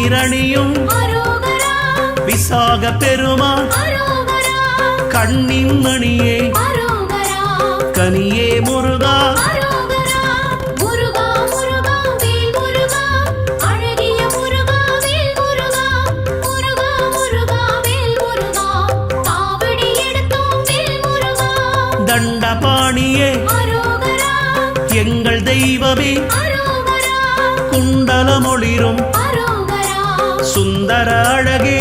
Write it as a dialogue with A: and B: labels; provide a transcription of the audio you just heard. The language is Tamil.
A: நீரணியும் விசாக பெருமான் கண்ணின் மணியே கனியே முருகா தண்டபாணியே எங்கள் தெய்வமே குண்டலமொளிரும் சுந்தர அழகே